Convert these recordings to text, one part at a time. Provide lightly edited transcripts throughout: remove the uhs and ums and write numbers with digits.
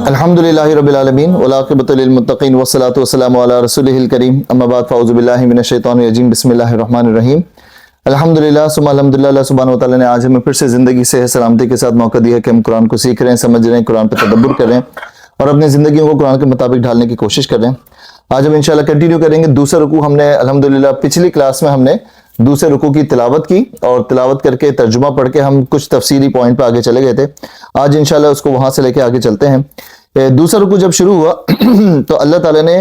الحمدللہ رب العالمین والعاقبۃ للمتقین والصلاۃ والسلام علی رسولہ الکریم اما بعد فاعوذ باللہ من الشیطان الرجیم بسم اللہ الرحمن الرحیم الحمدللہ ثم الحمدللہ اللہ سبحانہ وتعالیٰ نے آج ہمیں پھر سے زندگی سے سلامتی کے ساتھ موقع دیا کہ ہم قرآن کو سیکھ رہے ہیں، سمجھ رہے ہیں، قرآن پہ تدبر کر رہے ہیں اور اپنی زندگیوں کو قرآن کے مطابق ڈھالنے کی کوشش کر رہے ہیں۔ آج ہم انشاءاللہ کنٹینیو کریں گے دوسرا رکوع۔ ہم نے الحمدللہ پچھلی کلاس میں ہم نے دوسرے رکوع کی تلاوت کی اور تلاوت کر کے ترجمہ پڑھ کے ہم کچھ تفصیلی پوائنٹ پہ آگے چلے گئے تھے۔ آج انشاءاللہ اس کو وہاں سے لے کے آگے چلتے ہیں۔ دوسرا رکوع جب شروع ہوا تو اللہ تعالیٰ نے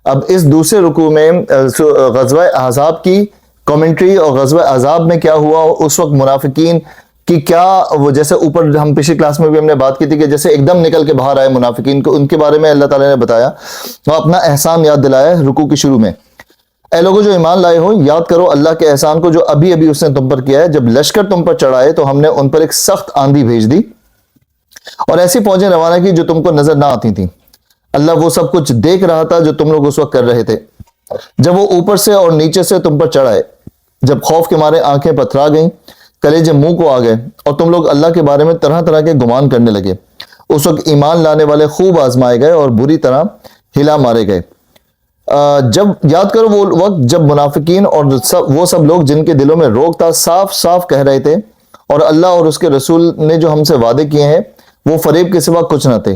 اب اس دوسرے رکوع میں غزوہ احزاب کی کامنٹری اور غزوہ احزاب میں کیا ہوا، اس وقت منافقین کی کیا وہ، جیسے اوپر ہم پچھلی کلاس میں بھی ہم نے بات کی تھی کہ جیسے ایک دم نکل کے باہر آئے منافقین کو، ان کے بارے میں اللہ تعالیٰ نے بتایا اور اپنا احسان یاد دلایا رکوع کی شروع میں۔ اے لوگوں جو ایمان لائے ہو، یاد کرو اللہ کے احسان کو جو ابھی ابھی اس نے تم پر کیا ہے۔ جب لشکر تم پر چڑھائے تو ہم نے ان پر ایک سخت آندھی بھیج دی اور ایسی فوجیں روانہ کی جو تم کو نظر نہ آتی تھیں۔ اللہ وہ سب کچھ دیکھ رہا تھا جو تم لوگ اس وقت کر رہے تھے جب وہ اوپر سے اور نیچے سے تم پر چڑھائے، جب خوف کے مارے آنکھیں پتھرا گئیں، کلیجے منہ کو آ گئے اور تم لوگ اللہ کے بارے میں طرح طرح کے گمان کرنے لگے۔ اس وقت ایمان لانے والے خوب آزمائے گئے اور بری طرح ہلا مارے گئے۔ جب یاد کرو وہ وقت جب منافقین اور وہ سب لوگ جن کے دلوں میں روک تھا صاف صاف کہہ رہے تھے اور اللہ اور اس کے رسول نے جو ہم سے وعدے کیے ہیں وہ فریب کے سوا کچھ نہ تھے۔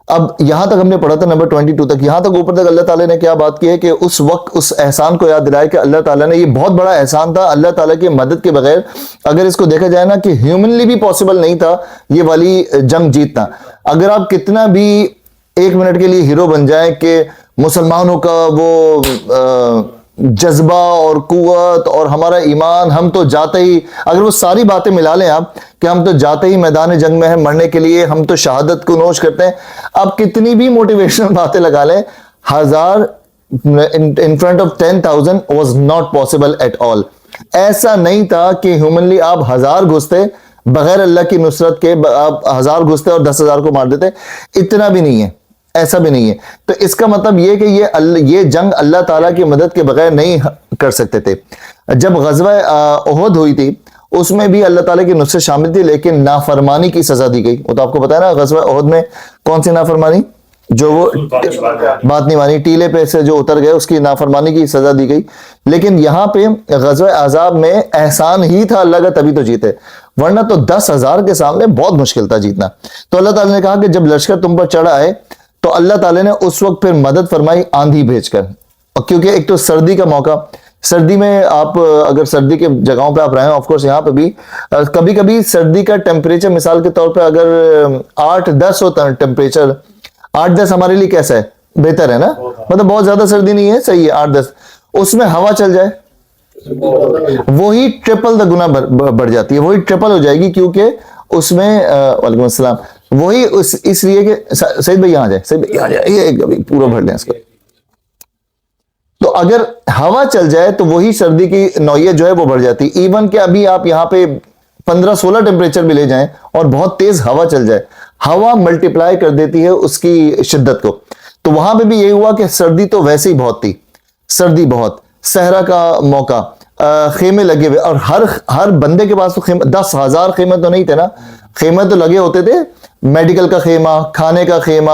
اب یہاں تک ہم نے پڑھا تھا نمبر 22 تک، یہاں تک اوپر تک اللہ تعالیٰ نے کیا بات کی ہے کہ اس وقت اس احسان کو یاد دلایا کہ اللہ تعالیٰ نے، یہ بہت بڑا احسان تھا، اللہ تعالیٰ کی مدد کے بغیر اگر اس کو دیکھا جائے نا کہ ہیومنلی بھی پاسبل نہیں تھا یہ والی جنگ جیتنا۔ اگر آپ کتنا بھی ایک منٹ کے لیے ہیرو بن جائیں کہ مسلمانوں کا وہ جذبہ اور قوت اور ہمارا ایمان، ہم تو جاتے ہی، اگر وہ ساری باتیں ملا لیں آپ کہ ہم تو جاتے ہی میدان جنگ میں ہیں مرنے کے لیے، ہم تو شہادت کو نوش کرتے ہیں، آپ کتنی بھی موٹیویشنل باتیں لگا لیں، 1000 in front of 10,000 was not possible at all۔ ایسا نہیں تھا کہ ہیومنلی آپ 1000 گھستے بغیر اللہ کی نصرت کے، آپ 1000 گھستے اور 10,000 کو مار دیتے، اتنا بھی نہیں ہے، ایسا بھی نہیں ہے۔ تو اس کا مطلب یہ کہ یہ جنگ اللہ تعالیٰ کی مدد کے بغیر نہیں کر سکتے تھے۔ جب غزوہ احد ہوئی تھی اس میں بھی اللہ تعالیٰ کی نصرت شامل تھی، لیکن نافرمانی کی سزا دی گئی۔ وہ تو آپ کو پتا ہے نا غزوہ احد میں کون سی نافرمانی، جو وہ بات نہیں مانی، ٹیلے پہ سے جو اتر گئے، اس کی نافرمانی کی سزا دی گئی۔ لیکن یہاں پہ غزوہ احزاب میں احسان ہی تھا اللہ کا، تبھی تو جیتے، ورنہ تو 10,000 کے سامنے بہت مشکل تھا جیتنا۔ تو اللہ تعالیٰ نے کہا کہ جب لشکر تم پر چڑھا آئے تو اللہ تعالیٰ نے اس وقت پھر مدد فرمائی آندھی بھیج کر، کیونکہ ایک تو سردی کا موقع، سردی میں آپ اگر سردی کے جگہوں پہ آپ رہے ہیں، آف کورس یہاں پہ بھی کبھی کبھی سردی کا ٹیمپریچر مثال کے طور پہ اگر 8-10 ہوتا ہے ٹیمپریچر، 8-10 ہمارے لیے کیسا ہے، بہتر ہے نا، مطلب بہت زیادہ سردی نہیں ہے، صحیح ہے 8-10، اس میں ہوا چل جائے وہی ٹرپل دا گنا بڑھ جاتی ہے، وہی ٹرپل ہو جائے گی، کیونکہ اس میں وعلیکم السلام، وہی اس لیے کہ سعید بھائی یہاں جائے، سعید بھائی یہاں جائے، یہ پورا بھر لیں اس کو۔ تو اگر ہوا چل جائے تو وہی سردی کی نوعیت جو ہے وہ بڑھ جاتی، ایون کہ ابھی آپ یہاں پہ 15-16 ٹیمپریچر بھی لے جائیں اور بہت تیز ہوا چل جائے، ہوا ملٹیپلائی کر دیتی ہے اس کی شدت کو۔ تو وہاں پہ بھی یہی ہوا کہ سردی تو ویسے ہی بہت تھی، سردی بہت، صحرا کا موقع، خیمے لگے ہوئے، اور ہر بندے کے پاس تو 10,000 خیمے تو نہیں تھے نا، خیمے تو لگے ہوتے تھے، میڈیکل کا خیمہ، کھانے کا خیمہ،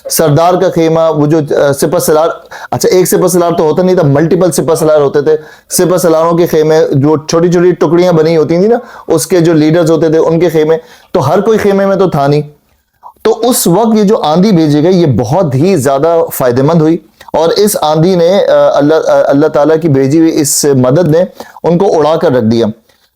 سردار کا خیمہ، وہ جو سپہ سالار، اچھا ایک سپہ سالار تو ہوتا نہیں تھا، ملٹیپل سپہ سالار ہوتے تھے، سپہ سالاروں کے خیمے، جو چھوٹی چھوٹی ٹکڑیاں بنی ہوتی تھیں نا، اس کے جو لیڈرز ہوتے تھے ان کے خیمے، تو ہر کوئی خیمے میں تو تھا نہیں۔ تو اس وقت یہ جو آندھی بھیجی گئی یہ بہت ہی زیادہ فائدہ مند ہوئی، اور اس آندھی نے اللہ تعالیٰ کی بھیجی ہوئی اس مدد نے ان کو اڑا کر رکھ دیا۔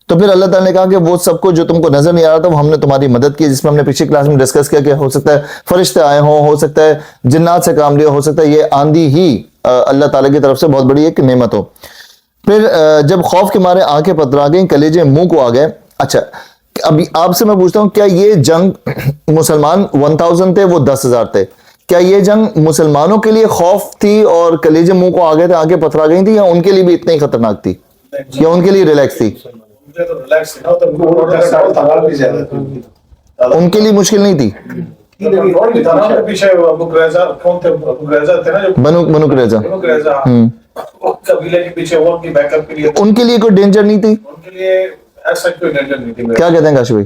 تو پھر اللہ تعالیٰ نے کہا کہ وہ سب کو جو تم کو نظر نہیں آ رہا تھا وہ ہم نے تمہاری مدد کی، جس میں ہم نے پچھلی کلاس میں ڈسکس کیا کہ ہو سکتا ہے فرشتے آئے ہوں، ہو سکتا ہے جنات سے کام لیا، ہو سکتا ہے یہ آندھی ہی اللہ تعالیٰ کی طرف سے بہت بڑی ایک نعمت ہو۔ پھر جب خوف کے مارے آنکھیں پترا گئیں، کلیجے منہ کو آ گئے۔ اچھا ابھی آپ سے میں پوچھتا ہوں، کیا یہ جنگ مسلمان 1000 تھے، وہ 10,000 تھے، کیا یہ جنگ مسلمانوں کے لیے خوف تھی اور کلیجے منہ کو آ گئے تھے، آنکھیں پترا گئی تھی، یا ان کے لیے بھی اتنی خطرناک تھی، یا ان کے لیے ریلیکس تھی؟ ان کے لیے مشکل نہیں تھی، بنو قریظہ ان کے لیے کوئی ڈینجر نہیں تھی؟ کیا کہتے ہیں کاشف بھائی؟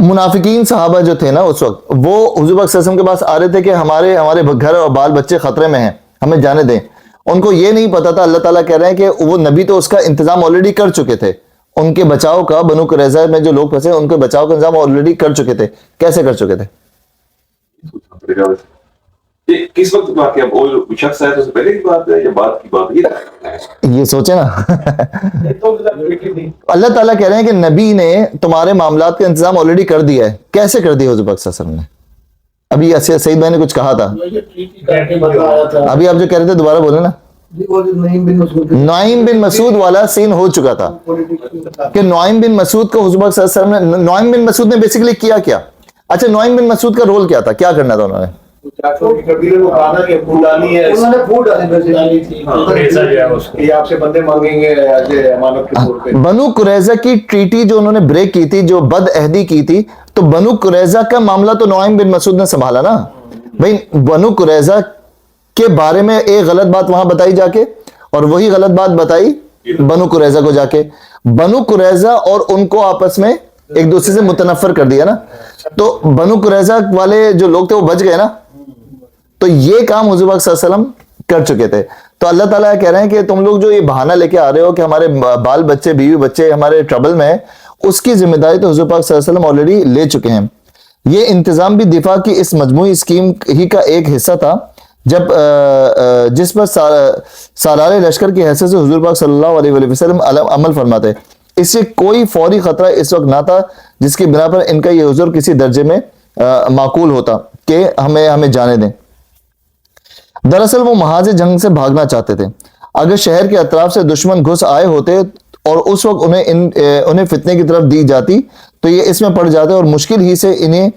منافقین صحابہ جو تھے نا اس وقت، وہ حضور پاک صلی اللہ علیہ وسلم کے پاس آ رہے تھے کہ ہمارے گھر اور بال بچے خطرے میں ہیں، ہمیں جانے دیں. ان کو یہ نہیں پتا تھا، اللہ تعالیٰ کہہ رہے ہیں کہ وہ نبی تو اس کا انتظام آلریڈی کر چکے تھے، ان کے بچاؤ کا، بنو قریظہ میں جو لوگ پھنسے ان کے بچاؤ کا انتظام آلریڈی کر چکے تھے. کیسے کر چکے تھے؟ کس وقت بات کی؟ اب وہ شخص ہے تو اس سے پہلے کی بات ہے یا بعد کی بات ہے؟ یہ سوچے نا. اللہ تعالیٰ کہہ رہے ہیں کہ نبی نے تمہارے معاملات کا انتظام آلریڈی کر دیا ہے. کیسے کر دیا حضور پاک صلی اللہ علیہ وسلم نے؟ ابھی سعید بھائی نے کچھ کہا تھا، ابھی آپ جو کہہ رہے تھے دوبارہ بولے نا. نعیم بن مسعود والا سین ہو چکا تھا کہ نعیم بن مسعود کو حضور پاک صلی اللہ علیہ وسلم نے، نعیم بن مسعود نے بیسیکلی کیا. اچھا، نعیم بن مسعود کا رول کیا تھا؟ کیا کرنا تھا انہوں نے؟ بنو قریظہ کی ٹریٹی جو انہوں نے بریک کی تھی، جو بد عہدی کی تھی، تو بنو قریظہ کا معاملہ تو نعیم بن مسعود نے سنبھالا نا. بھائی بنو قریظہ کے بارے میں ایک غلط بات وہاں بتائی جا کے، اور وہی غلط بات بتائی بنو قریظہ کو جا کے. بنو قریظہ اور ان کو آپس میں ایک دوسرے سے متنفر کر دیا نا. تو بنو قریظہ والے جو لوگ تھے وہ بچ گئے نا. تو یہ کام حضور پاک صلی اللہ علیہ وسلم کر چکے تھے. تو اللہ تعالیٰ کہہ رہے ہیں کہ تم لوگ جو یہ بہانہ لے کے آ رہے ہو کہ ہمارے بال بچے بیوی بچے ہمارے ٹربل میں ہیں، اس کی ذمہ داری تو حضور پاک صلی اللہ علیہ وسلم آلریڈی لے چکے ہیں. یہ انتظام بھی دفاع کی اس مجموعی اسکیم ہی کا ایک حصہ تھا جس پر سالار لشکر کی حیثیت سے حضور پاک صلی اللہ علیہ وسلم عمل فرماتے. اس سے کوئی فوری خطرہ اس وقت نہ تھا جس کی بنا پر ان کا یہ حضور کسی درجے میں معقول ہوتا کہ ہمیں جانے دیں. دراصل وہ محاذ جنگ سے بھاگنا چاہتے تھے. اگر شہر کے اطراف سے دشمن گھس آئے ہوتے اور اس وقت انہیں فتنے کی طرف دی جاتی تو یہ اس میں پڑ جاتے اور مشکل ہی سے انہیں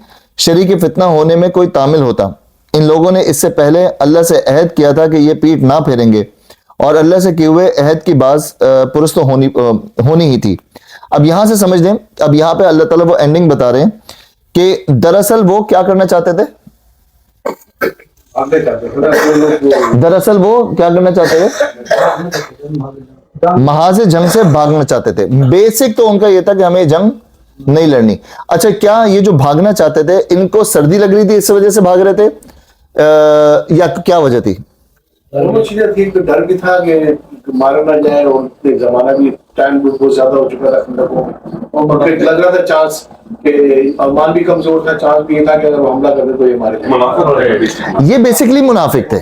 شریک فتنہ ہونے میں کوئی تعمل ہوتا. ان لوگوں نے اس سے پہلے اللہ سے عہد کیا تھا کہ یہ پیٹ نہ پھیریں گے، اور اللہ سے کیے ہوئے عہد کی باز پرست ہونی ہی تھی. اب یہاں سے سمجھ دیں، اب یہاں پہ اللہ تعالیٰ وہ اینڈنگ بتا رہے ہیں کہ دراصل وہ کیا کرنا چاہتے تھے. دراصل وہ کیا کرنا چاہتے تھے؟ محاذ جنگ سے بھاگنا چاہتے تھے. بیسک تو ان کا یہ تھا کہ ہمیں جنگ نہیں لڑنی. اچھا، کیا یہ جو بھاگنا چاہتے تھے ان کو سردی لگ رہی تھی اس وجہ سے بھاگ رہے تھے یا کیا وجہ تھی؟ دونوں چیزیں تھی. ڈر بھی تھا کہ مارا نہ جائے، اور زمانہ بھی ٹائم بھی بہت زیادہ ہو چکا تھا، اور لگ رہا تھا چانس کہ ایمان بھی کمزور تھا، چانس بھی تھا کہ اگر وہ حملہ کر دے تو یہ مارے. یہ بیسکلی منافق تھے.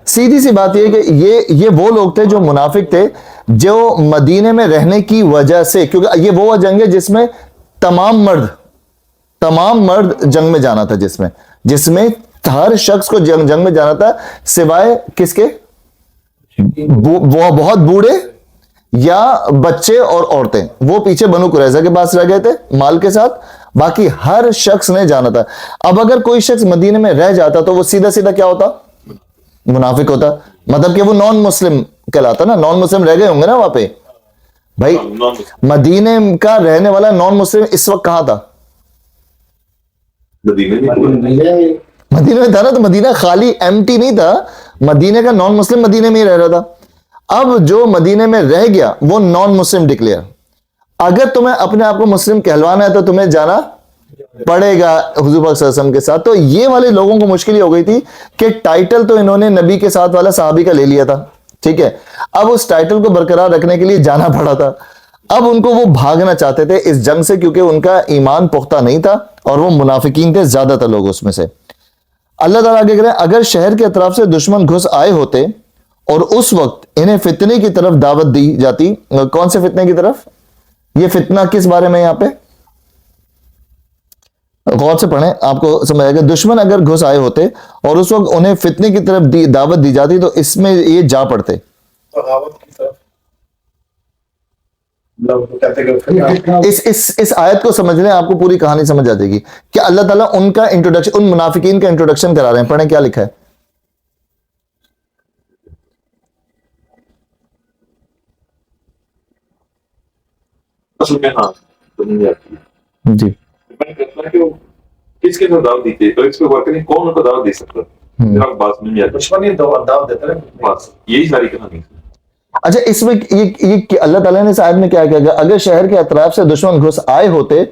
سیدھی سی بات یہ کہ یہ وہ لوگ تھے جو منافق تھے، جو مدینے میں رہنے کی وجہ سے، کیونکہ یہ وہ جنگ ہے جس میں تمام مرد جنگ میں جانا تھا، جس میں ہر شخص کو جنگ میں جانا تھا سوائے کس کے؟ وہ بہت بوڑھے یا بچے اور عورتیں. وہ پیچھے بنو قریظہ کے پاس رہ گئے تھے مال کے ساتھ، باقی ہر شخص نے جانا تھا. اب اگر کوئی شخص مدینے میں رہ جاتا تو وہ سیدھا کیا ہوتا؟ منافق ہوتا. مطلب کہ وہ نان مسلم کہلاتا نا. نان مسلم رہ گئے ہوں گے نا وہاں پہ. بھائی مدینے کا رہنے والا نان مسلم اس وقت کہاں تھا؟ مدینے میں تھا نا. تو مدینہ خالی ایمٹی نہیں تھا، مدینے کا نان مسلم مدینے میں ہی رہ رہا تھا. اب جو مدینے میں رہ گیا وہ نان مسلم ڈکلیئر. اگر تمہیں اپنے آپ کو مسلم کہلوانا ہے تو تمہیں جانا پڑے گا حضور پاک صلی اللہ علیہ وسلم کے ساتھ. تو یہ والے لوگوں کو مشکل ہی ہو گئی تھی کہ ٹائٹل تو انہوں نے نبی کے ساتھ والا صحابی کا لے لیا تھا، ٹھیک ہے. اب اس ٹائٹل کو برقرار رکھنے کے لیے جانا پڑا تھا. اب ان کو وہ بھاگنا چاہتے تھے اس جنگ سے، کیونکہ ان کا ایمان پختہ نہیں تھا اور وہ منافقین تھے زیادہ تر لوگ اس میں سے. اللہ تعالیٰ آگے کہہ رہے ہیں اگر شہر کے اطراف سے دشمن گھس آئے ہوتے اور اس وقت انہیں فتنے کی طرف دعوت دی جاتی. کون سے فتنے کی طرف؟ یہ فتنہ کس بارے میں؟ یہاں پہ غور سے پڑھیں، آپ کو سمجھ آئے گا. دشمن اگر گھس آئے ہوتے اور اس وقت انہیں فتنے کی طرف دعوت دی جاتی تو اس میں یہ جا پڑتے. اس آیت کو سمجھ لیں، آپ کو پوری کہانی سمجھ آ جائے گی کہ اللہ تعالیٰ ان کا انٹروڈکشن، ان منافقین کا انٹروڈکشن کرا رہے ہیں. پڑھیں کیا لکھا ہے. جی کس کے دعوت دی تھی؟ اس پہ غور کریں کون ان کو دعوت دے سکتا ہے؟ بات نہیں آتی، دعوت دیتے ہیں. یہی ساری کہانی. اچھا، اس میں یہ اللہ تعالیٰ نے اس آیت میں کیا کہا؟ اگر شہر کے اطراف سے دشمن گھس آئے ہوتے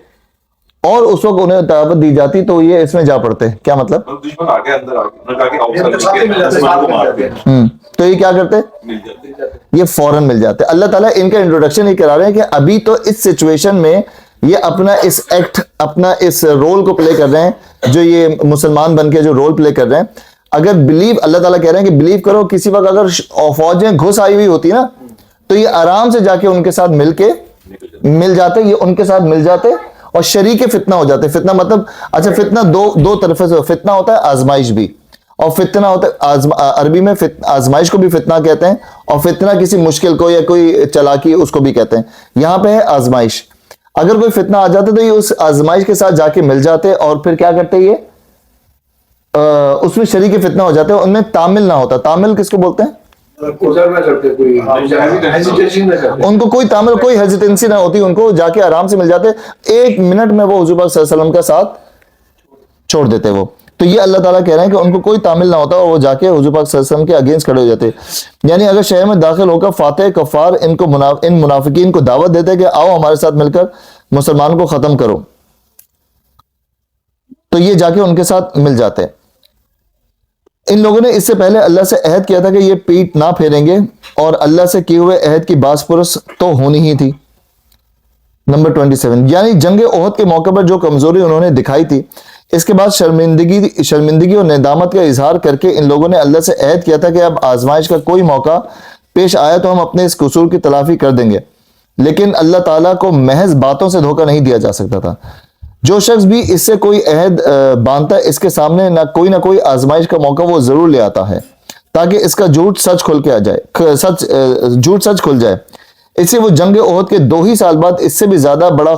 اور اس وقت انہیں دعوت دی جاتی تو یہ اس میں جا پڑتے. کیا مطلب؟ دشمن آ گیا اندر آ گیا, انہوں نے کہا کہ آؤٹ یہ ساتھ ہی مل جاتے ہیں, مسلمان کو ساتھ مار مل دیا, جاتے ہیں. تو یہ کیا کرتے؟ مل جاتے. یہ فوراً مل جاتے. اللہ تعالیٰ ان کا انٹروڈکشن یہ کرا رہے ہیں کہ ابھی تو اس سچویشن میں یہ اپنا اس ایکٹ, اپنا اس رول کو پلے کر رہے ہیں, جو یہ مسلمان بن کے جو رول پلے کر رہے ہیں. اگر بلیو, اللہ تعالیٰ کہہ رہے ہیں کہ بلیو کرو, کسی وقت اگر فوجیں گھس آئی ہوئی ہوتی نا تو یہ آرام سے جا کے ان کے ساتھ مل جاتے, یہ ان کے ساتھ مل جاتے اور شریک فتنہ ہو جاتے. فتنہ مطلب, اچھا فتنہ دو طرف سے, فتنہ ہوتا ہے آزمائش بھی, اور فتنہ ہوتا ہے عربی میں آزمائش کو بھی فتنہ کہتے ہیں, اور فتنہ کسی مشکل کو یا کوئی چالاکی اس کو بھی کہتے ہیں. یہاں پہ ہے آزمائش. اگر کوئی فتنہ آ جاتا تو یہ اس آزمائش کے ساتھ جا کے مل جاتے اور پھر کیا کرتے, یہ اس میں شریک فتنہ ہو جاتے. ان میں تامل نہ ہوتا. تامل کس کو بولتے ہیں؟ ازر نہ کرتے, کوئی hesitation نہ کرتے. ان کو کوئی تامل, کوئی ہیزیٹنسی نہ ہوتی, ان کو جا کے آرام سے مل جاتے. 1 منٹ میں وہ حضور پاک صلی اللہ علیہ وسلم کا ساتھ چھوڑ دیتے وہ. تو یہ اللہ تعالیٰ کہہ رہے ہیں کہ ان کو کوئی تامل نہ ہوتا اور وہ جا کے حضور پاک صلی اللہ علیہ وسلم کے اگینسٹ کھڑے ہو جاتے. یعنی اگر شہر میں داخل ہو کر فاتح کفار ان منافقین کو دعوت دیتے کہ آؤ ہمارے ساتھ مل کر مسلمانوں کو ختم کرو, تو یہ جا کے ان کے ساتھ مل جاتے. ان لوگوں نے اس سے پہلے اللہ سے عہد کیا تھا کہ یہ پیٹ نہ پھیریں گے, اور اللہ سے کیے ہوئے عہد کی باز پرس تو ہونی ہی تھی. نمبر 27, یعنی جنگ احد کے موقع پر جو کمزوری انہوں نے دکھائی تھی, اس کے بعد شرمندگی اور ندامت کا اظہار کر کے ان لوگوں نے اللہ سے عہد کیا تھا کہ اب آزمائش کا کوئی موقع پیش آیا تو ہم اپنے اس قصور کی تلافی کر دیں گے. لیکن اللہ تعالیٰ کو محض باتوں سے دھوکہ نہیں دیا جا سکتا تھا. جو شخص بھی اس سے کوئی عہد باندھتا ہے, اس کے سامنے نہ کوئی آزمائش کا موقع وہ ضرور لے آتا ہے تاکہ اس کا جھوٹ سچ کھل جائے. اس سے وہ جنگ احد کے 2 ہی سال بعد اس سے بھی زیادہ بڑا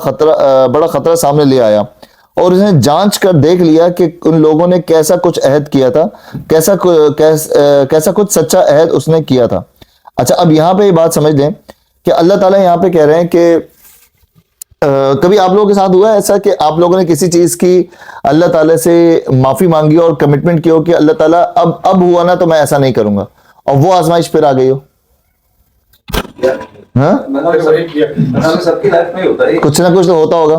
خطرہ سامنے لے آیا, اور اس نے جانچ کر دیکھ لیا کہ ان لوگوں نے کیسا کچھ عہد کیا تھا, کیسا کچھ سچا عہد اس نے کیا تھا. اچھا, اب یہاں پہ یہ بات سمجھ لیں کہ اللہ تعالیٰ یہاں پہ کہہ رہے ہیں کہ کبھی آپ لوگوں کے ساتھ ہوا ہے ایسا کہ آپ لوگوں نے کسی چیز کی اللہ تعالیٰ سے معافی مانگی اور کمٹمنٹ کی ہو کہ اللہ تعالیٰ اب ہوا نا تو میں ایسا نہیں کروں گا, اور وہ آزمائش پھر آ گئی ہو؟ ہاں, سب کی لائف میں ہوتا ہے کچھ نہ کچھ تو ہوتا ہوگا.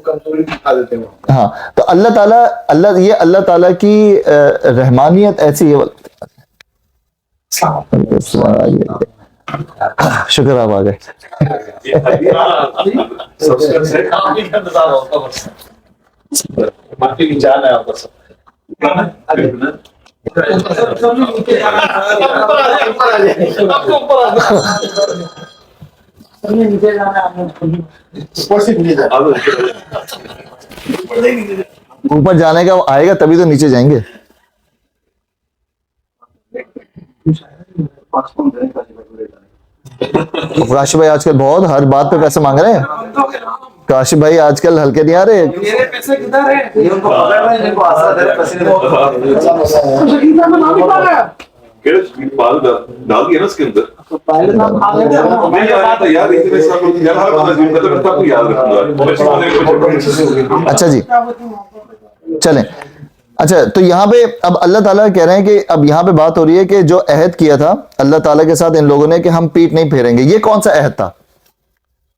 کمزوری دکھا دیتے ہیں. ہاں, تو اللہ تعالیٰ کی رحمانیت ایسی ہے. شکر آپ آ گئے. جان ہے آپ کا سب. اوپر جانے کا آئے گا تبھی تو نیچے جائیں گے. کاشف بھائی آج کل بہت ہر بات پہ پیسے مانگ رہے ہیں. کاشف بھائی آج کل ہلکے نہیں آ رہے. میرے پیسے کدھر ہیں؟ یہ ان کو پکڑ رہے ہیں, ان کو آسان ہے پیسے ڈال دیا نا اس کے اندر. اچھا جی, چلیں. اچھا, تو یہاں پہ اب اللہ تعالیٰ کہہ رہے ہیں کہ اب یہاں پہ بات ہو رہی ہے کہ جو عہد کیا تھا اللہ تعالیٰ کے ساتھ ان لوگوں نے کہ ہم پیٹ نہیں پھیریں گے, یہ کون سا عہد تھا؟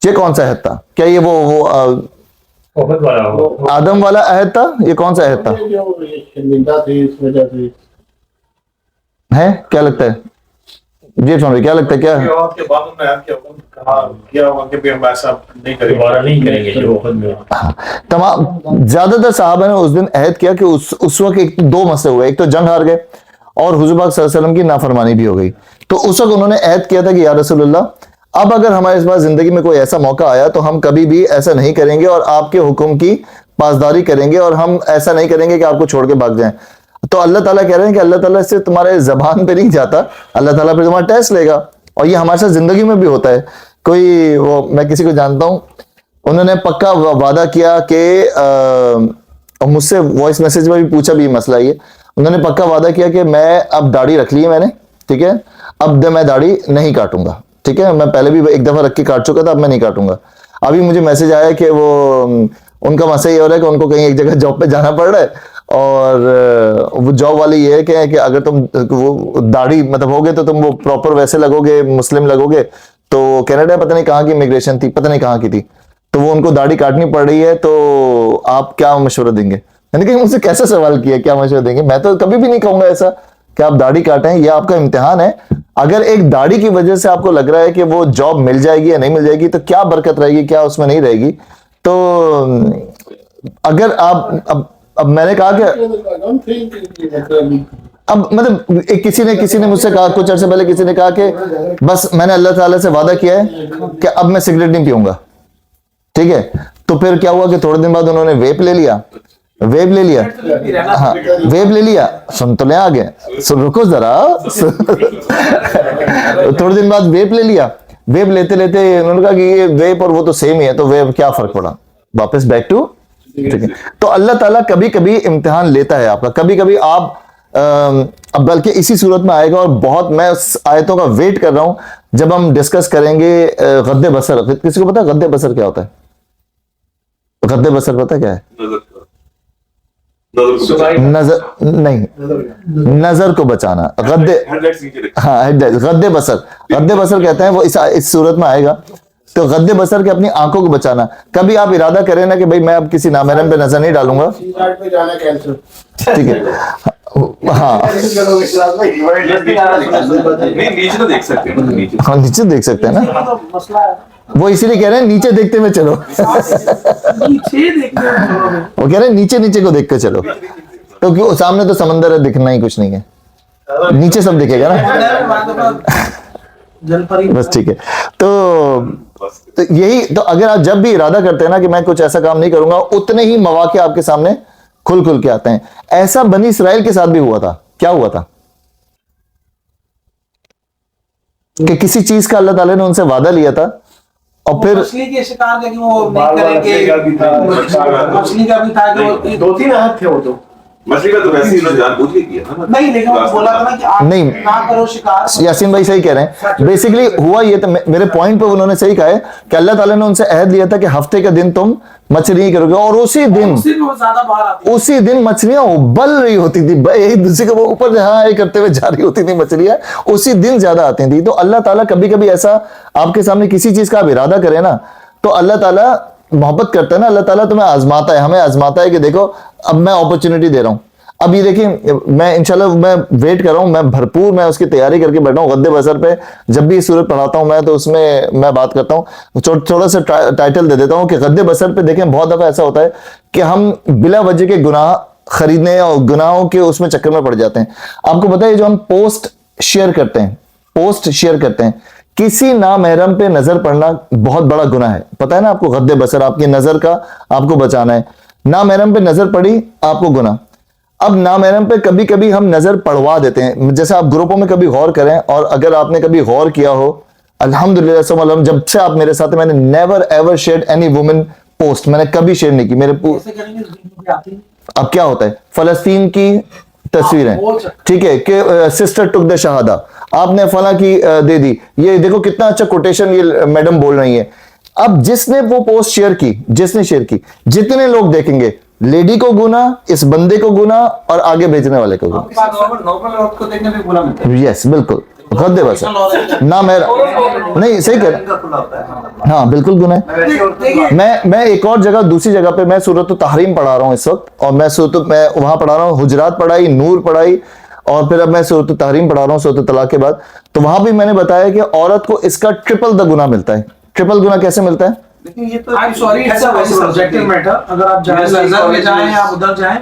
یہ کون سا عہد تھا؟ کیا یہ وہ آدم والا عہد تھا؟ یہ کون سا عہد تھا ہے؟ کیا لگتا ہے جی عرفان بھائی, کیا لگتا ہے تمام زیادہ تر صحابہ نے اس دن عہد کیا کہ اس وقت 2 مسئلے ہوئے. ایک تو جنگ ہار گئے اور حضور پاک صلی اللہ علیہ وسلم کی نافرمانی بھی ہو گئی. تو اس وقت انہوں نے عہد کیا تھا کہ یا رسول اللہ, اب اگر ہمارے پاس زندگی میں کوئی ایسا موقع آیا تو ہم کبھی بھی ایسا نہیں کریں گے اور آپ کے حکم کی پاسداری کریں گے, اور ہم ایسا نہیں کریں گے کہ آپ کو چھوڑ کے بھاگ جائیں. تو اللہ تعالیٰ کہہ رہے ہیں کہ اللہ تعالیٰ سے تمہارے زبان پہ نہیں جاتا, اللہ تعالیٰ پہ تمہارا ٹیسٹ لے گا. اور یہ ہمارے ساتھ زندگی میں بھی ہوتا ہے. کوئی میں کسی کو جانتا ہوں, انہوں نے پکا وعدہ کیا کہ مجھ سے وائس میسج میں بھی پوچھا بھی مسئلہ یہ, انہوں نے پکا وعدہ کیا کہ میں اب داڑھی رکھ لی ہے میں نے, ٹھیک ہے, اب میں داڑھی نہیں کاٹوں گا, ٹھیک ہے, میں پہلے بھی 1 دفعہ رکھ کے کاٹ چکا تھا, اب میں نہیں کاٹوں گا. ابھی مجھے میسج آیا کہ وہ ان کا مسئلہ یہ ہو رہا ہے کہ ان کو کہیں ایک جگہ جاب پہ جانا پڑ رہا ہے, اور وہ جاب والی یہ ہے کہ اگر تم وہ داڑھی مطلب ہوگے تو تم وہ پراپر ویسے لگو گے, مسلم لگو گے. تو کینیڈا پتہ نہیں کہاں کی امیگریشن تھی, پتہ نہیں کہاں کی تھی, تو وہ ان کو داڑھی کاٹنی پڑ رہی ہے, تو آپ کیا مشورہ دیں گے؟ یعنی کہ مجھ سے کیسا سوال کیا, کیا مشورہ دیں گے؟ میں تو کبھی بھی نہیں کہوں گا ایسا کہ آپ داڑھی کاٹیں, یہ آپ کا امتحان ہے. اگر ایک داڑھی کی وجہ سے آپ کو لگ رہا ہے کہ وہ جاب مل جائے گی یا نہیں مل جائے گی, تو کیا برکت رہے گی, کیا اس میں نہیں رہے گی. تو اگر آپ اب میں نے کہا کہ اب مطلب کسی نے مجھ سے کہا کچھ عرصے پہلے, کسی نے کہا کہ بس میں نے اللہ تعالیٰ سے وعدہ کیا ہے کہ اب میں سگریٹ نہیں پیوں گا, ٹھیک ہے. تو پھر کیا ہوا کہ تھوڑے دن بعد انہوں نے ویپ لے لیا, ہاں ویپ لے لیا. سن تو لے آگے, رکو ذرا, تھوڑے دن بعد ویپ لے لیا. ویپ لیتے لیتے انہوں نے کہا کہ یہ ویپ اور وہ تو سیم ہی ہے, تو ویپ کیا فرق پڑا, واپس بیک ٹو. تو اللہ تعالیٰ کبھی کبھی امتحان لیتا ہے آپ کا, کبھی کبھی آپ اب بلکہ اسی صورت میں آئے گا, اور بہت میں اس آیتوں کا ویٹ کر رہا ہوں جب ہم ڈسکس کریں گے غد بصر. کسی کو پتا غد بصر کیا ہوتا ہے؟ غد بصر پتا کیا ہے؟ نظر نہیں, نظر کو بچانا. غد بصر, غد بصر کہتے ہیں وہ اس صورت میں آئے گا. تو غد بصر کے اپنی آنکھوں کو بچانا. کبھی آپ ارادہ کریں نا کہ بھائی میں اب کسی نامحرم پہ نظر نہیں ڈالوں گا, ٹھیک ہے, ہاں نیچے دیکھ سکتے ہیں نا, وہ اسی لیے کہہ رہے ہیں نیچے دیکھتے ہوئے چلو, وہ کہہ رہے ہیں نیچے نیچے کو دیکھ کے چلو, تو کیوں سامنے تو سمندر ہے, دکھنا ہی کچھ نہیں ہے, نیچے سب دکھے گا نا, بس ٹھیک ہے. تو یہی تو اگر آپ جب بھی ارادہ کرتے ہیں نا کہ میں کچھ ایسا کام نہیں کروں گا, اتنے ہی مواقع آپ کے سامنے کھل کھل کے آتے ہیں. ایسا بنی اسرائیل کے ساتھ بھی ہوا تھا. کیا ہوا تھا کہ کسی چیز کا اللہ تعالیٰ نے ان سے وعدہ لیا تھا, اور پھر مچھلی کے شکار کا کہ وہ نہیں کریں گے, مچھلی کا بھی تھا کہ 2-3 ہاتھ تھے وہ تو مچھلی کا تو ویسے ہی جان بوجھ کے کیا تھا نہیں, لیکن وہ بولا تھا نا کہ آپ نہیں, نہ کرو شکار. یاسین بھائی صحیح کہہ رہے ہیں. بیسیکلی ہوا یہ تھا, میرے پوائنٹ پہ انہوں نے صحیح کہا ہے کہ اللہ تعالیٰ نے ان سے عہد لیا تھا کہ ہفتے کا دن تم مچھلی نہیں کرو گے, اور اسی دن مچھلیاں ابل رہی ہوتی تھی, ایک دوسرے کو وہ اوپر ہاں کرتے ہوئے جا رہی ہوتی تھی مچھلیاں, اسی دن زیادہ آتی تھی. تو اللہ تعالیٰ کبھی کبھی ایسا آپ کے سامنے کسی چیز کا آپ ارادہ کرے نا, تو اللہ تعالیٰ محبت کرتا ہے نا, اللہ تعالیٰ تمہیں آزماتا ہے, ہمیں آزماتا ہے کہ دیکھو اب میں اپرچونٹی دے رہا ہوں. اب یہ دیکھیں, میں انشاءاللہ میں ویٹ کر رہا ہوں, میں بھرپور میں اس کی تیاری کر کے بیٹھا ہوں. غد بصر پہ جب بھی یہ سورت پڑھاتا ہوں میں, تو اس میں میں بات کرتا ہوں, تھوڑا سا ٹائٹل دے دیتا ہوں کہ غد بصر پہ دیکھیں بہت دفعہ ایسا ہوتا ہے کہ ہم بلا وجہ کے گناہ خریدنے اور گناہوں کے اس میں چکر میں پڑ جاتے ہیں. آپ کو پتہ ہے جو ہم پوسٹ شیئر کرتے ہیں, کسی نامحرم پہ نظر پڑنا بہت بڑا گناہ ہے. پتہ ہے نا آپ کو, غد بصر آپ کی نظر کا آپ کو بچانا ہے. نامحرم پہ نظر پڑی آپ کو گناہ. اب نامحرم پہ کبھی کبھی ہم نظر پڑوا دیتے ہیں. جیسے آپ گروپوں میں کبھی غور کریں, اور اگر آپ نے کبھی غور کیا ہو, الحمدللہ سم الحمد, جب سے آپ میرے ساتھ, میں نے never ever shared any woman post, میں نے کبھی شیئر نہیں کی. میرے اب کیا ہوتا ہے, فلسطین کی تصویریں, ٹھیک ہے, کہ سسٹر ٹک دا شہادہ, آپ نے فلاں کی دے دی, یہ دیکھو کتنا اچھا کوٹیشن یہ میڈم بول رہی ہے. اب جس نے وہ پوسٹ شیئر کی, جتنے لوگ دیکھیں گے, لیڈی کو گناہ, اس بندے کو گناہ, اور آگے بھیجنے والے کو گناہ. یس بالکل, غد بصر نہ میرا نہیں, صحیح کہہ رہے, ہاں بالکل گناہ ہے. میں ایک اور جگہ, دوسری جگہ پہ میں سورۃ التحریم پڑھا رہا ہوں اس وقت, اور میں وہاں پڑھا رہا ہوں, حجرات پڑھائی, نور پڑھائی, اور پھر اب میں سورۃ التحریم پڑھا رہا ہوں, سورۃ الطلاق کے بعد. تو وہاں بھی میں نے بتایا کہ عورت کو اس کا ٹرپل دا گناہ ملتا ہے. ٹرپل گناہ کیسے ملتا ہے؟ لیکن یہ تو سبجیکٹو میٹر, اگر آپ جائیں آپ ادھر جائیں,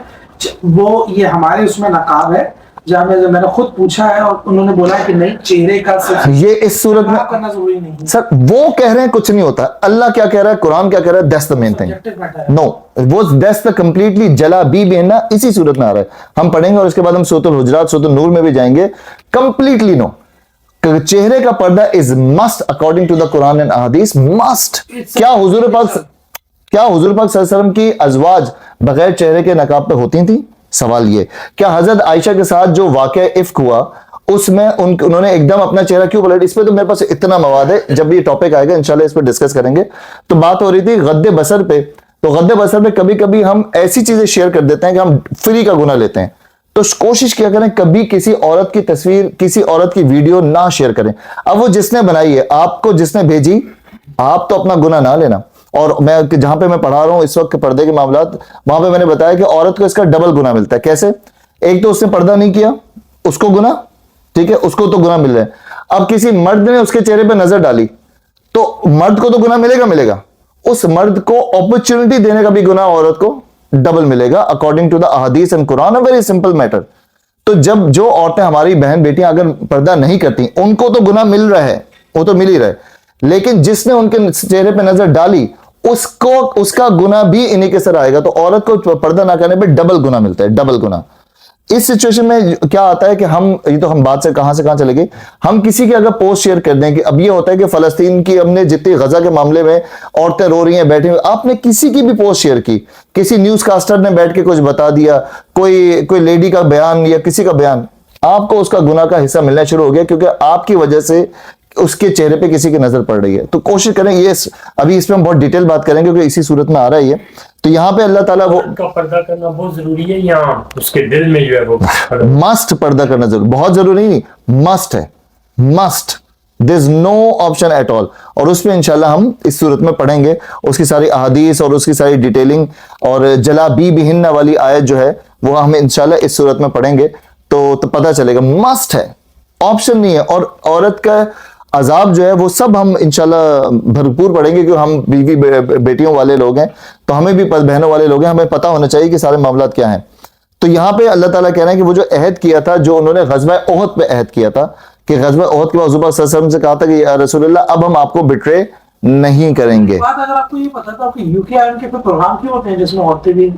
وہ یہ ہمارے اس میں نقاب ہے, جہاں میں نے خود پوچھا ہے اور انہوں نے بولا کہ نہیں, چہرے کا یہ اس صورت میں کرنا ضروری نہیں. سر وہ کہہ رہے ہیں کچھ نہیں ہوتا, اللہ کیا کہہ رہا ہے, قرآن کیا کہہ رہا ہے, that's the main thing. No, وہ that's the completely جلا بی بہنا اسی صورت میں آ رہا ہے. ہم پڑھیں گے اور اس کے بعد ہم سورۃ الحجرات, سورۃ النور میں بھی جائیں گے. کمپلیٹلی نو, چہرے کا پردہ is must according to the Quran and احادیث, مسٹ. کیا حضور پاک صلی اللہ علیہ وسلم کی ازواج بغیر چہرے کے نقاب پہ ہوتی تھیں؟ سوال یہ, کیا حضرت عائشہ کے ساتھ جو واقعہ افک ہوا اس میں انہوں نے ایک دم اپنا چہرہ کیوں پلٹ؟ اس پہ تو میرے پاس اتنا مواد ہے, جب یہ ٹاپک آئے گا انشاءاللہ اس پہ ڈسکس کریں گے. تو بات ہو رہی تھی غد بصر پہ, تو غد بصر پہ کبھی کبھی ہم ایسی چیزیں شیئر کر دیتے ہیں کہ ہم فری کا گناہ لیتے ہیں. تو کوشش کیا کریں کبھی کسی عورت کی تصویر, کسی عورت کی ویڈیو نہ شیئر کریں. اب وہ جس نے بنائی ہے, آپ کو جس نے بھیجی, آپ تو اپنا گناہ نہ لینا, اور میں جہاں پہ میں پڑھا رہا ہوں اس وقت پردے کے معاملات، وہاں پہ میں نے بتایا کہ عورت کو اس کا ڈبل گناہ ملتا ہے. کیسے؟ ایک تو اس نے پردہ نہیں کیا اس کو گناہ، ٹھیک ہے، اس کو تو گناہ مل رہا ہے. اب کسی مرد نے اس کے چہرے پہ نظر ڈالی تو مرد کو تو گناہ ملے گا، اس مرد کو اپرچونٹی دینے کا بھی گناہ عورت کو ڈبل ملے گا اکارڈنگ ٹو دا احادیث and Quran. A very simple matter. تو جب جو عورتیں ہماری بہن بیٹیاں اگر پردہ نہیں کرتی ان کو تو گناہ مل رہا ہے، وہ تو مل ہی رہا ہے، لیکن جس نے ان کے چہرے پہ نظر ڈالی اس کا گناہ بھی انہی کے سر آئے گا. تو عورت کو پردہ نہ کرنے پہ ڈبل گناہ ملتا ہے، ڈبل گناہ. اس سچویشن میں کیا آتا ہے کہ یہ تو ہم بات سے کہاں چلے گئے، ہم کسی کی اگر پوسٹ شیئر کر دیں کہ اب یہ ہوتا ہے کہ فلسطین کی ہم نے جتنی غزہ کے معاملے میں عورتیں رو رہی ہیں بیٹھی ہوئی، آپ نے کسی کی بھی پوسٹ شیئر کی، کسی نیوز کاسٹر نے بیٹھ کے کچھ بتا دیا، کوئی لیڈی کا بیان یا کسی کا بیان، آپ کو اس کا گناہ کا حصہ ملنا شروع ہو گیا کیونکہ آپ کی وجہ سے اس کے چہرے پہ کسی کی نظر پڑ رہی ہے. تو کوشش کریں، یہ ابھی اس میں ہم بہت ڈیٹیل بات کریں گے کیونکہ اسی صورت میں آ رہا ہے یہ. تو یہاں پہ اللہ تعالیٰ وہ کا پردہ کرنا بہت ضروری ہے، یا اس کے دل میں جو ہے وہ مسٹ پردہ کرنا ضروری، بہت ضروری نہیں، مسٹ ہے، must. There is no option at all. اور اس میں انشاءاللہ ہم اس صورت میں پڑھیں گے اس کی ساری احادیث اور اس کی ساری ڈیٹیلنگ، اور جلا بی بہن والی آیت جو ہے وہ ہم انشاءاللہ اس صورت میں پڑھیں گے تو پتہ چلے گا. مسٹ ہے، آپشن نہیں ہے. اور عورت کا عذاب جو ہے وہ سب ہم انشاءاللہ بھرپور پڑھیں گے کیونکہ ہم بیوی بیٹیوں والے لوگ ہیں، تو ہمیں بھی بہنوں والے لوگ ہیں، ہمیں پتہ ہونا چاہیے کہ سارے معاملات کیا ہیں. تو یہاں پہ اللہ تعالیٰ کہہ رہے ہیں کہ وہ جو عہد کیا تھا، جو انہوں نے غزوہ احد پہ عہد کیا تھا، کہ غزوہ احد کے بعد حضور صلی اللہ علیہ وسلم سے کہا تھا کہ یا رسول اللہ اب ہم آپ کو بٹرے نہیں کریں گے. بات اگر آپ کو یہ پتا تھا کہ یو کے آئی کے پروگرام کیوں ہوتے ہیں جس میں عورتیں بھی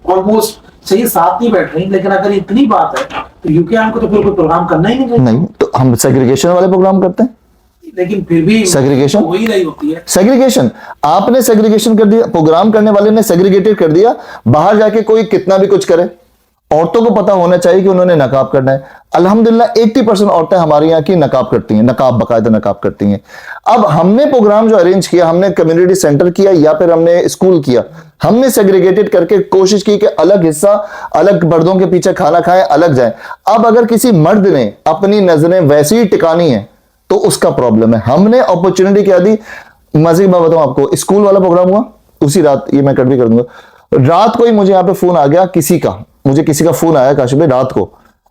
آلموسٹ صحیح ساتھ نہیں بیٹھ رہی، لیکن اگر اتنی بات ہے تو یو کے آئی کو تو پھر کوئی پروگرام کرنا ہی نہیں چاہیے. نہیں تو ہم سیگریگیشن والے پروگرام کرتے ہیں، لیکن پھر بھی سیگریگیشن وہی رہی ہوتی ہے. سیگریگیشن آپ نے سیگریگیشن کر دیا، پروگرام کرنے والے نے سیگریگیٹڈ کر دیا. باہر جا کے کوئی کتنا بھی کچھ کرے، عورتوں کو پتا ہونا چاہیے کہ انہوں نے نقاب کرنا ہے. الحمدللہ 80% عورتیں ہمارے یہاں کی نقاب کرتی ہیں، نقاب باقاعدہ نقاب کرتی ہیں. اب ہم نے پروگرام جو ارینج کیا، ہم نے کمیونٹی سینٹر کیا یا پھر ہم نے اسکول کیا، ہم نے سیگریگیٹڈ کر کے کوشش کی کہ الگ حصہ الگ پردوں کے پیچھے کھانا کھائیں، الگ جائیں. اب اگر کسی مرد نے اپنی نظریں ویسی ہی ٹکانی ہیں تو اس کا پرابلم ہے. ہم نے اپرچونٹی کیا دی. مزے کی بات بتاؤں آپ کو، اسکول والا پروگرام ہوا اسی رات، یہ میں کٹ بھی کر دوں گا، رات کو ہی مجھے یہاں پہ فون آ گیا مجھے کسی کا فون آیا کاشف بھائی رات کو،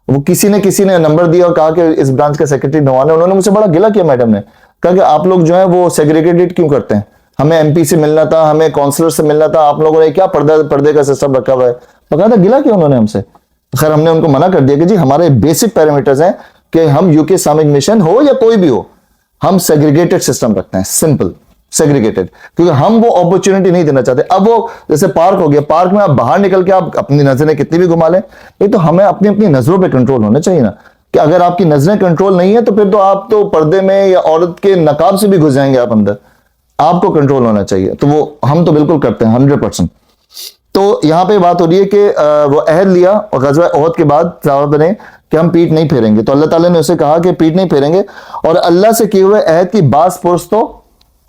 وہ کسی نے نمبر دیا اور کہا کہ اس برانچ کا سیکرٹری نوان ہے. انہوں نے مجھ سے بڑا گلہ کیا، میڈم نے کہا کہ آپ لوگ جو ہے وہ سیگریگیٹڈ کیوں کرتے ہیں، ہمیں ایم پی سے ملنا تھا، ہمیں کونسلر سے ملنا تھا، آپ لوگوں نے کیا پردے کا سسٹم رکھا ہوا ہے. بقاعدہ گلہ کیا انہوں نے ہم سے. خیر ہم نے ان کو منع کر دیا کہ جی ہمارے بیسک پیرامیٹرز ہیں کہ ہم یو کے اسلامک مشن ہو یا کوئی بھی ہو، ہم سیگریگیٹڈ سسٹم رکھتے ہیں، سمپل سیگریگیٹڈ، کیونکہ ہم وہ اپرچونٹی نہیں دینا چاہتے. اب وہ جیسے پارک ہو گیا، پارک میں آپ باہر نکل کے آپ اپنی نظریں کتنی بھی گھما لیں، یہ تو ہمیں اپنی نظروں پہ کنٹرول ہونا چاہیے نا. کہ اگر آپ کی نظریں کنٹرول نہیں ہے تو پھر تو آپ تو پردے میں یا عورت کے نقاب سے بھی گھس جائیں گے آپ اندر. آپ کو کنٹرول ہونا چاہیے. تو وہ ہم تو بالکل کرتے ہیں 100%. تو یہاں پہ بات ہو رہی ہے کہ وہ عہد لیا اور غزوہ احد کے بعد صحابہ نے کہ ہم پیٹ نہیں پھیریں گے. تو اللہ تعالیٰ نے اسے کہا کہ پیٹ نہیں پھیریں گے، اور اللہ سے کیے ہوئے عہد کی باز پرس تو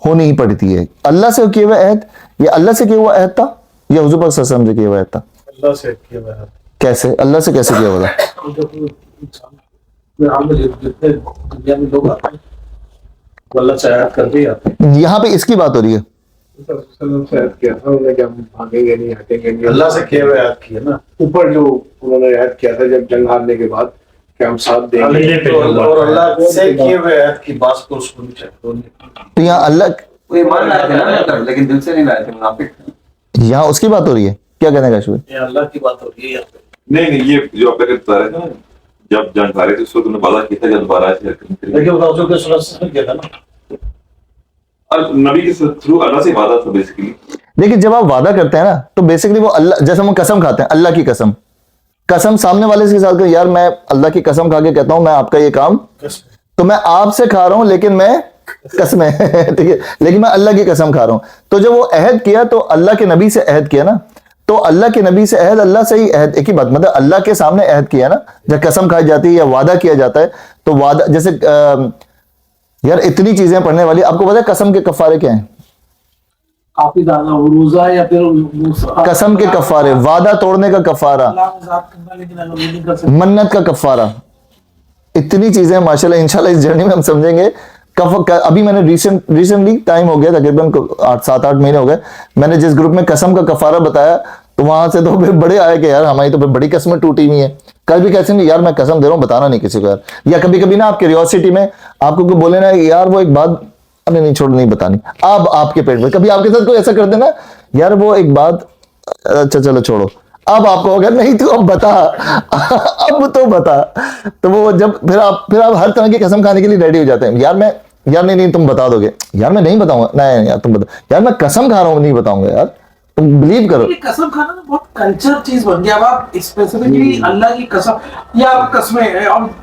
ہونی ہی پڑتی ہے. اللہ سے کیے ہوئے عہد، یہ اللہ سے کیا ہوا عہد تھا یا حضور پاک صلی اللہ علیہ وسلم سے کیا ہوا عہد تھا؟ اللہ سے کیا ہوا ہے. کیسے اللہ سے کیسے کیا ہوا تھا؟ جتنے دنیا میں لوگ آتے ہیں وہ اللہ سے عہد کر کے آتے ہیں. یہاں پہ اس کی بات ہو رہی ہے. اللہ سے کیا ہوا عہد کیا نا، اوپر جو انہوں نے عہد کیا تھا جب جنگ ہارنے کے بعد کہ ہم ساتھ دیں گے، اور اللہ سے کیے ہوئے عہد کی بات کو سننی چاہیے. تو یہاں اللہ وہ ایمان لائے تھے نا، لیکن دل سے نہیں لائے تھے، منافق. یہاں اس کی بات ہو رہی ہے. کیا کہنے کا شوبھے؟ یہ اللہ کی بات ہو رہی ہے. نہیں یہ جو آپ نے بتا رہے تھے نا، جب جنگ ہارے تھے اس وقت انہوں نے وعدہ کیا تھا جب دوبارہ ایسے حرکت کریں گے. لیکن حضور کے صلی اللہ علیہ وسلم کیا تھا نا، اور نبی کے تھرو اللہ سے وعدہ تھا بیسیکلی. لیکن جب آپ وعدہ کرتے ہیں نا تو بیسکلی وہ اللہ، جیسے ہم قسم کھاتے ہیں، اللہ کی قسم سامنے والے سے ساتھ کہ یار میں اللہ کی قسم کھا کے کہتا ہوں میں آپ کا یہ کام، تو میں آپ سے کھا رہا ہوں لیکن میں قسم ہے ٹھیک ہے، لیکن میں اللہ کی قسم کھا رہا ہوں. تو جب وہ عہد کیا تو اللہ کے نبی سے عہد کیا نا، تو اللہ کے نبی سے عہد، اللہ سے ہی عہد، ایک ہی بات، مطلب اللہ کے سامنے عہد کیا نا. جب قسم کھائی جاتی ہے یا وعدہ کیا جاتا ہے تو وعدہ، جیسے یار اتنی چیزیں پڑھنے والی، آپ کو پتا ہے قسم کے کفارے کیا ہیں؟ کافی زیادہ روزہ یا پھر قسم کے کفارے، وعدہ توڑنے کا کفارہ، منت کا کفارہ، اتنی چیزیں ماشاءاللہ انشاءاللہ اس جرنی میں ہم سمجھیں گے. ابھی میں نے ریسنٹلی ٹائم ہو گیا تقریباً 7-8 مہینے ہو گئے, میں نے جس گروپ میں قسم کا کفارہ بتایا تو وہاں سے تو پھر بڑے آئے کہ یار ہماری تو پھر بڑی قسمیں ٹوٹی ہوئی ہیں. کل بھی کہتے ہیں یار میں قسم دے رہا ہوں بتانا نہیں کسی کو یار. یا کبھی کبھی نا آپ کیوریوسٹی میں آپ کو کوئی بولے نا یار وہ ایک بات ابھی نہیں چھوڑ نہیں بتانی, اب آپ کے پیٹ میں کبھی آپ کے ساتھ کوئی ایسا کر دینا یار وہ ایک بات اچھا چلو چھوڑو, اب آپ کو ہو گیا نہیں تو اب بتا, اب تو بتا. تو وہ جب پھر آپ ہر طرح کی قسم کھانے کے لیے ریڈی ہو جاتے ہیں. یار نہیں تم بتا دو گے, یار میں نہیں بتاؤں گا, نہیں یار تم بتا, یار میں قسم کھا رہا ہوں نہیں بتاؤں گا یار, تم بلیو کرو. یہ قسم کھانا نا بہت کلچر چیز بن گیا. اب آپ اسپیسیفکلی اللہ کی قسم یا آپ قسمیں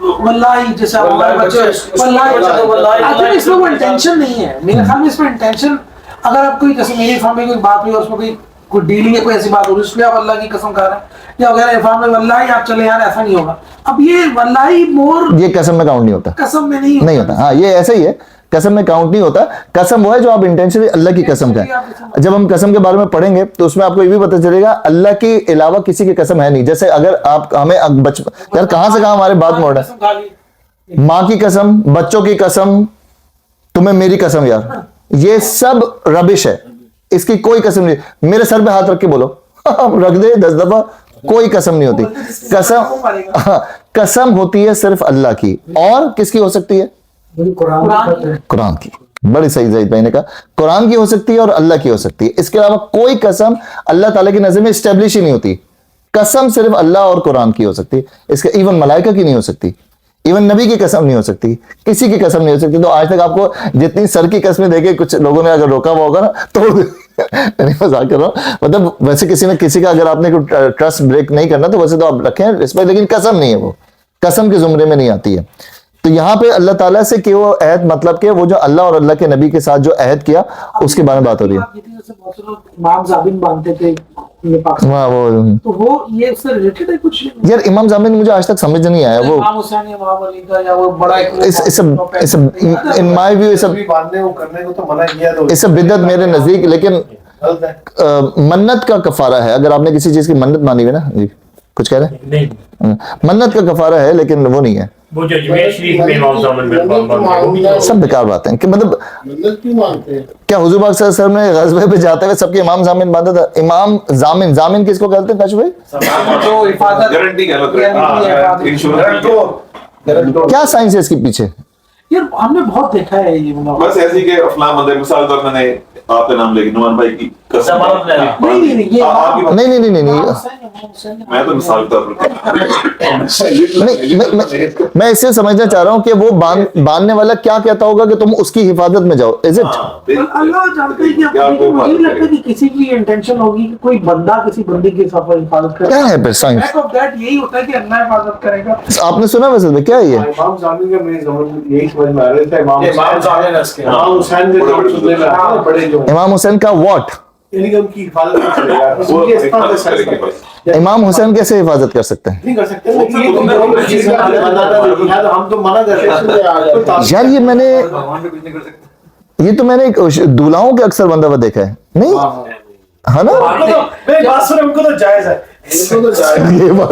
واللہ جیسے ہمارے بچے واللہ اس میں کوئی انٹینشن نہیں ہے میرے خیال میں. اس میں انٹینشن اگر آپ کوئی جیسے میری فیملی کوئی بات ہوئی اور اس میں کوئی ڈیلنگ ہے, کوئی ایسی بات ہو رہی ہے اس میں آپ اللہ کی قسم کھا رہے ہیں یا وغیرہ فارم میں واللہ آپ چلے یار ایسا نہیں ہوگا. اب یہ واللہ مور یہ قسم میں کاؤنٹ نہیں ہوتا, قسم میں نہیں ہوتا. ہاں یہ ایسا ہی ہے, قسم میں کاؤنٹ نہیں ہوتا. قسم وہ ہے جو آپ انٹینشنلی اللہ کی قسم کا ہے. جب ہم قسم کے بارے میں پڑھیں گے تو اس میں آپ کو یہ بھی پتہ چلے گا اللہ کے علاوہ کسی کی قسم ہے نہیں. جیسے اگر آپ ہمیں یار کہاں سے کہاں ہمارے بات موڑ ہے, ماں کی قسم, بچوں کی قسم, تمہیں میری قسم, یار یہ سب ربش ہے, اس کی کوئی قسم نہیں. میرے سر پہ ہاتھ رکھ کے بولو رکھ دے 10 دفعہ, کوئی قسم نہیں ہوتی. قسم ہوتی ہے صرف اللہ کی, اور کس کی ہو سکتی ہے؟ قرآن کی. بڑی صحیح زید بھائی نے کہا قرآن کی ہو سکتی ہے اور اللہ کی ہو سکتی ہے. اس کے علاوہ کوئی قسم اللہ تعالیٰ کی نظر میں اسٹیبلش ہی نہیں ہوتی. قسم صرف اللہ اور قرآن کی ہو سکتی ہے. اس کے ایون ملائکہ کی نہیں ہو سکتی, ایون نبی کی قسم نہیں ہو سکتی, کسی کی قسم نہیں ہو سکتی. تو آج تک آپ کو جتنی سر کی قسمیں دیکھے کچھ لوگوں نے اگر روکا ہوا ہوگا نا تو مذاق کر رہا ہوں, مطلب ویسے کسی نے کسی کا اگر آپ نے ٹرسٹ بریک نہیں کرنا تو ویسے تو آپ رکھیں اس پہ, لیکن قسم نہیں ہے, وہ قسم کے زمرے میں نہیں آتی ہے. تو یہاں پہ اللہ تعالیٰ سے کہ وہ عہد, مطلب کہ وہ جو اللہ اور اللہ کے نبی کے ساتھ جو عہد کیا اس کے بارے میں بات ہو رہی ہے. امام زابن باندھتے تھے تو وہ یہ اس سے ریلیٹڈ ہے کچھ یار امام زامن مجھے آج تک سمجھ نہیں آیا. وہ امام حسین امام علی کا یا وہ بڑا ان مائی ویو اس بدعت میرے نزدیک. لیکن منت کا کفارہ ہے, اگر آپ نے کسی چیز کی منت مانی ہوئی نا, جی کچھ کہہ رہے ہیں, منت کا کفارہ ہے لیکن وہ نہیں ہے. وہ جو اجمیر شریف میں امام زمان سب بیکار باتیں کہ مطلب کیا حضور پاک صلی اللہ علیہ وسلم نے غزوے پہ جاتے ہوئے سب کے امام زامن باندھا تھا؟ امام زامن, زامن کس کو کہتے ہیں کاشف بھائی؟ گارنٹی کیا سائنس ہے اس کے پیچھے؟ یار ہم نے بہت دیکھا ہے یہ بس ایسی کہ افلام مندر مثال طور میں نے آپ کا نام لے کے نعمان بھائی کی قسم نہیں میں تو مثال طور پر میں اس سے سمجھنا چاہ رہا ہوں کہ وہ باندھنے والا کیا کہتا ہوگا کہ تم اس کی حفاظت میں جاؤ. از اٹ اللہ جانتا ہے کہ مجھے لگتا ہے کہ کسی کی انٹینشن ہوگی کہ کوئی بندہ کسی بندے کی حفاظت کرے. کیا ہے پھر سائنس؟ یہی ہوتا ہے کہ اللہ حفاظت کرے گا. آپ نے سنا ویسے کیا ہے یہ؟ امام زامن کا میرے زمان یہی سمجھ میں آ رہا تھا, امام زامن امام حسین کے نام سننے میں آتا ہے بڑے جو امام حسین کا واٹ, یعنی کہ ان کی حفاظت کر چلے گا, اس کی اس طرح سے کرے گا. امام حسین کیسے حفاظت کر سکتے ہیں؟ نہیں کر سکتے, ہم تو منع کرتے ہیں یار یہ میں نے یہ تو میں نے دولہاؤں کے اکثر بندہ دیکھا ہے, نہیں ہے نا؟ بات سنیں ان کو تو جائز ہے, یہ بات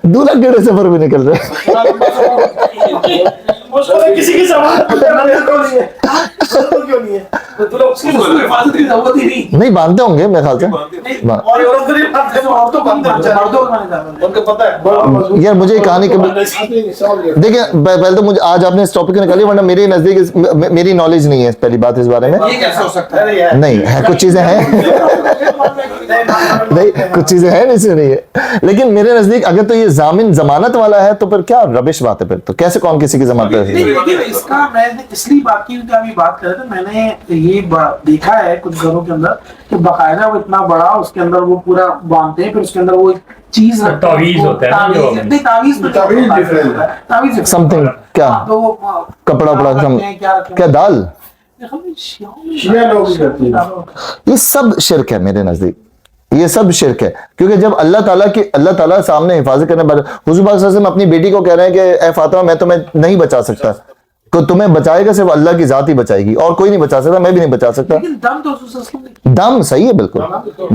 دولہا کیڑے سفر میں نکل رہے کسی کی نہیں باندھتے ہوں گے میرے خیال سے. یار مجھے یہ کہانی دیکھیں پہلے تو مجھے آج آپ نے اس ٹاپک نکالی, ورنہ میرے نزدیک میری نالج نہیں ہے پہلی بات اس بارے میں. نہیں ہے کچھ چیزیں ہیں, نہیں کچھ چیزیں ہیں اس میں نہیں ہے, لیکن میرے نزدیک اگر تو یہ ضامن ضمانت والا ہے تو پھر کیا ربش بات ہے. پھر تو کیسے کون کسی کی ضمانت ہے؟ اس کا میں نے اس لیے بات کی ابھی بات کر رہے تھے, میں نے یہ دیکھا ہے کچھ گھروں کے اندر کہ باقاعدہ وہ اتنا بڑا اس کے اندر وہ پورا باندھتے ہیں, پھر اس کے اندر وہ چیز تعویذ ہوتا ہے, تعویذ سم تھنگ کیا کپڑا وپڑا کیا دال, یہ سب شرک ہے میرے نزدیک, یہ سب شرک ہے. کیونکہ جب اللہ تعالیٰ سامنے حفاظت کرنے پر حضور پاک صلی اللہ علیہ وسلم اپنی بیٹی کو کہہ رہے ہیں کہ اے فاطمہ میں تمہیں نہیں بچا سکتا, تو تمہیں بچائے گا صرف اللہ کی ذات ہی بچائے گی, اور کوئی نہیں بچا سکتا, میں بھی نہیں بچا سکتا. دم صحیح ہے, بالکل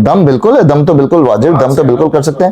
دم بالکل ہے, دم تو بالکل واجب, دم تو بالکل کر سکتے ہیں.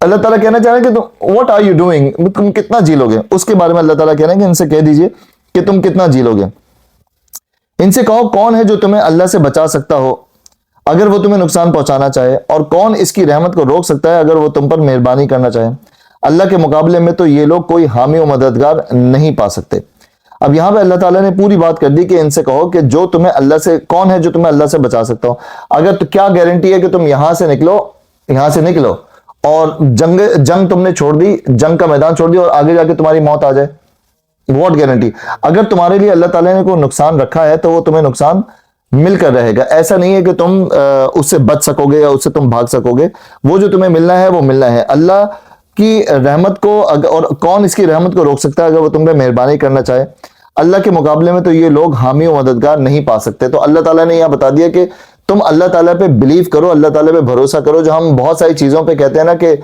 اللہ تعالیٰ کہنا چاہ رہے ہیں کہ تم واٹ آر یو ڈوئنگ, تم کتنا جی لو گے. اس کے بارے میں اللہ تعالیٰ کہہ رہے ہیں کہ ان سے کہہ دیجئے کہ تم کتنا جی لو گے. ان سے کہو کون ہے جو تمہیں اللہ سے بچا سکتا ہو اگر وہ تمہیں نقصان پہنچانا چاہے, اور کون اس کی رحمت کو روک سکتا ہے اگر وہ تم پر مہربانی کرنا چاہے. اللہ کے مقابلے میں تو یہ لوگ کوئی حامی و مددگار نہیں پا سکتے. اب یہاں پہ اللہ تعالیٰ نے پوری بات کر دی کہ ان سے کہو کہ جو تمہیں اللہ سے, کون ہے جو تمہیں اللہ سے بچا سکتا ہو. اگر تو کیا گارنٹی ہے کہ تم یہاں سے نکلو اور جنگ تم نے چھوڑ دی, جنگ کا میدان چھوڑ دی اور آگے جا کے تمہاری موت آ جائے؟ What guarantee? اگر تمہارے لیے اللہ تعالیٰ نے کوئی نقصان رکھا ہے تو وہ تمہیں نقصان مل کر رہے گا. ایسا نہیں ہے کہ تم اس سے بچ سکو گے یا اس سے تم بھاگ سکو گے. وہ جو تمہیں ملنا ہے وہ ملنا ہے. اللہ کی رحمت کو, اور کون اس کی رحمت کو روک سکتا ہے اگر وہ تم پہ مہربانی کرنا چاہے. اللہ کے مقابلے میں تو یہ لوگ حامی و مددگار نہیں پا سکتے. تو اللہ تعالیٰ نے یہاں بتا دیا کہ تم اللہ تعالیٰ پہ بلیو کرو, اللہ تعالیٰ پہ بھروسہ کرو. جو ہم بہت ساری چیزوں پہ کہتے ہیں نا کہ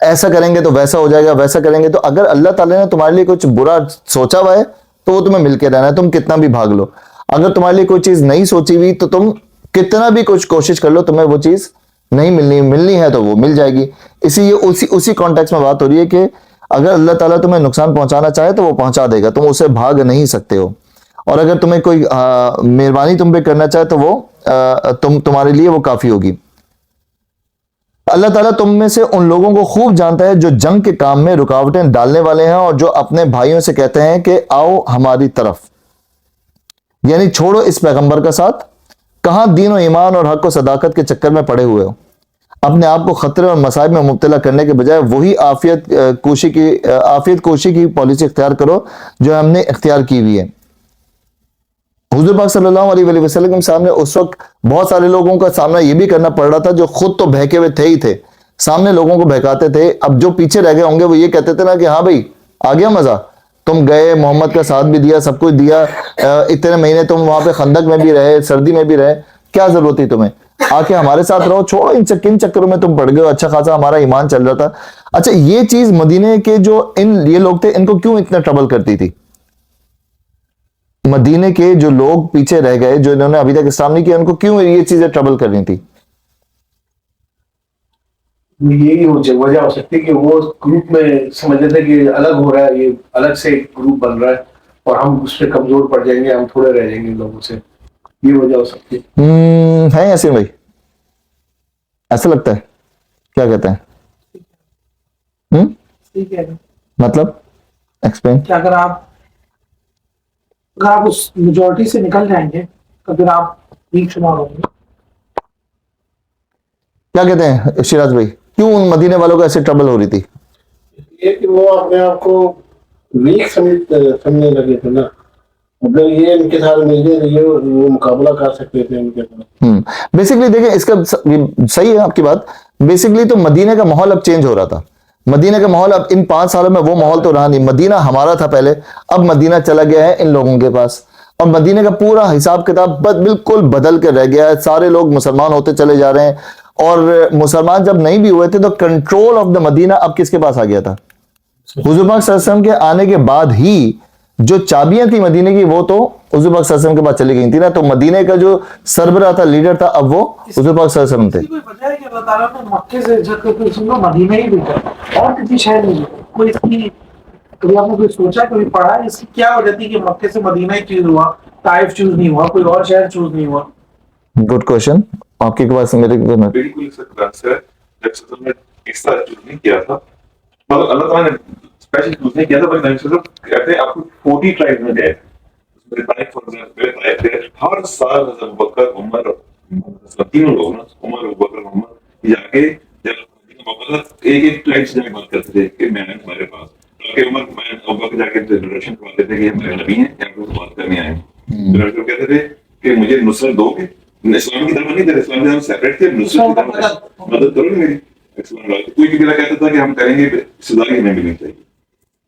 ایسا کریں گے تو ویسا ہو جائے گا, ویسا کریں گے تو, اگر اللہ تعالیٰ نے تمہارے لیے کچھ برا سوچا ہوا ہے تو وہ تمہیں مل کے رہنا ہے, تم کتنا بھی بھاگ لو. اگر تمہارے لیے کوئی چیز نہیں سوچی ہوئی تو تم کتنا بھی کچھ کوشش کر لو, تمہیں وہ چیز نہیں ملنی ہے تو وہ مل جائے گی. اسی کانٹیکس میں بات ہو رہی ہے کہ اگر اللہ تعالیٰ تمہیں نقصان پہنچانا چاہے تو وہ پہنچا دے گا, تم اسے بھاگ نہیں سکتے ہو. اور اگر تمہیں کوئی مہربانی تم پہ کرنا چاہے تو وہ تمہارے لیے وہ کافی ہوگی. اللہ تعالیٰ تم میں سے ان لوگوں کو خوب جانتا ہے جو جنگ کے کام میں رکاوٹیں ڈالنے والے ہیں اور جو اپنے بھائیوں سے کہتے ہیں کہ آؤ ہماری طرف, یعنی چھوڑو اس پیغمبر کا ساتھ. کہاں دین و ایمان اور حق و صداقت کے چکر میں پڑے ہوئے ہو. اپنے آپ کو خطرے اور مصائب میں مبتلا کرنے کے بجائے وہی عافیت کوشی کی پالیسی اختیار کرو جو ہم نے اختیار کی ہوئی ہے. حضور پاک صلی اللہ علیہ وسلم کے سامنے اس وقت بہت سارے لوگوں کا سامنا یہ بھی کرنا پڑ رہا تھا جو خود تو بہکے ہوئے ہی تھے, سامنے لوگوں کو بہکاتے تھے. اب جو پیچھے رہ گئے ہوں گے وہ یہ کہتے تھے نا کہ ہاں بھائی آ گیا مزہ, تم گئے, محمد کا ساتھ بھی دیا, سب کچھ دیا, اتنے مہینے تم وہاں پہ خندق میں بھی رہے, سردی میں بھی رہے, کیا ضرورت تھی تمہیں, آ کے ہمارے ساتھ رہو, چھوڑو کن چکروں میں تم پڑ گئے ہو, اچھا خاصا ہمارا ایمان چل رہا تھا. اچھا یہ چیز مدینے کے جو یہ لوگ تھے ان کو کیوں اتنا ٹربل کرتی تھی؟ مدینے کے جو لوگ پیچھے رہ گئے جو انہوں نے ابھی تک اسلام نہیں کیا, ان کو کیوں یہ چیزیں ٹربل کرنی تھی؟ یہی وجہ ہو سکتی ہے کہ وہ گروپ میں سمجھ لیتے کہ الگ ہو رہا ہے, یہ الگ سے ایک گروپ بن رہا ہے اور ہم اس پہ کمزور پڑ جائیں گے, ہم تھوڑے رہ جائیں گے ان لوگوں سے. یہ وجہ ہو سکتی ہے یاسین بھائی, ایسا لگتا ہے, کیا کہتے ہیں؟ مطلب ایکسپلین. کہ اگر آپ اس میجورٹی سے نکل جائیں گے تو پھر آپ ویک شمار ہوں گے. کیا کہتے ہیں شیراز بھائی, کیوں ان مدینے والوں کو ایسے ٹربل ہو رہی تھی؟ یہ کہ وہ اپنے آپ کو ویک سمجھنے لگے تھے نا, مطلب یہ ان کے ساتھ مل گئے, یہ وہ مقابلہ کر سکتے تھے ان کے ساتھ. بیسکلی دیکھیں اس کا صحیح ہے آپ کی بات. بیسکلی تو مدینے کا ماحول اب چینج ہو رہا تھا. مدینہ کا ماحول اب ان 5 سالوں میں وہ ماحول تو رہا نہیں. مدینہ ہمارا تھا پہلے, اب مدینہ چلا گیا ہے ان لوگوں کے پاس, اور مدینہ کا پورا حساب کتاب بالکل بدل کر رہ گیا ہے. سارے لوگ مسلمان ہوتے چلے جا رہے ہیں, اور مسلمان جب نہیں بھی ہوئے تھے تو کنٹرول آف دا مدینہ اب کس کے پاس آ گیا تھا؟ حضور پاک صلی اللہ علیہ وسلم کے آنے کے بعد ہی جو چابیاں تھی مدینے کی وہ تو حضور پاک صلی اللہ علیہ وسلم کے پاس چلی گئی تھی نا. تو مدینے کا جو سربراہ تھا, لیڈر تھا, اب وہ حضور پاک صلی اللہ علیہ وسلم تھے. کوئی وجہ ہے کہ اللہ تعالیٰ نے مکے سے ہجرت کر کے مدینے ہی بھیجا اور کسی شہر نہیں. کوئی اس کی کبھی آپ نے کوئی سوچا, کبھی پڑھا اس کی کیا وجہ تھی کہ مکے سے مدینہ ہی چوز ہوا, طائف چوز نہیں ہوا, کوئی اور شہر چوز نہیں ہوا؟ Good question. آپ کے پاس میرے بالکل اس کا آنسر ہے. جب سے تم نے اس طرح چوز نہیں کیا تھا, مطلب اللہ تعالیٰ نے اسپیشل چوز نہیں کیا تھا, بلکہ نبی صلی اللہ علیہ وسلم کہتے ہیں آپ کو 40 ٹرائب میں گئے. ہر سال حضرت ابوبکر, عمر, تینوں لوگ نا, عمر, ابوبکر, عمر, جا کے جب ایک ٹرائب سے جا کے بات کرتے تھے کہ میں نے تمہارے پاس, بلکہ عمر ابوبکر جا کے انٹروڈکشن کرواتے تھے کہ یہ ہمارے نبی ہیں, ہم لوگ بات کرنے آئے ہیں. تو کہتے تھے کہ مجھے نصرت دو گے, اسلام کی طرف نہیں تھے, اسلام کی طرف سیپریٹ تھے, نصرت کی طرف مدد کرو گے میری. کوئی قبیلہ کہتا تھا کہ ہم کریں گے, سزا ہی ہمیں ملنی چاہیے.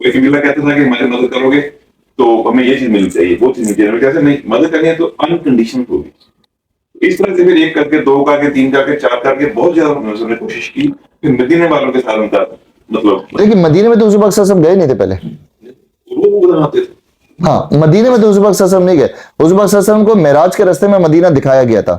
کوئی قبیلہ کہتا تھا کہ ہماری مدد کرو گے تو ہمیں یہ چیز ملنی چاہیے, وہ چیز ملنی چاہیے. کیسے نہیں, مدد کرنی ہے تو انکنڈیشنل ہوگی. اس طرح سے پھر 1 کر کے 2 کر کے 3 کر کے 4 کر کے بہت زیادہ انہوں نے کوشش کی. پھر مدینے والوں کے ساتھ مطلب لیکن مدینے میں تو حضور پاک صلی اللہ علیہ وسلم گئے نہیں تھے پہلے. وہ بناتے تھے. ہاں, مدینے میں تو حضور پاک صلی اللہ علیہ وسلم نہیں گئے. حضور پاک صلی اللہ علیہ وسلم کو معراج کے راستے میں مدینہ دکھایا گیا تھا.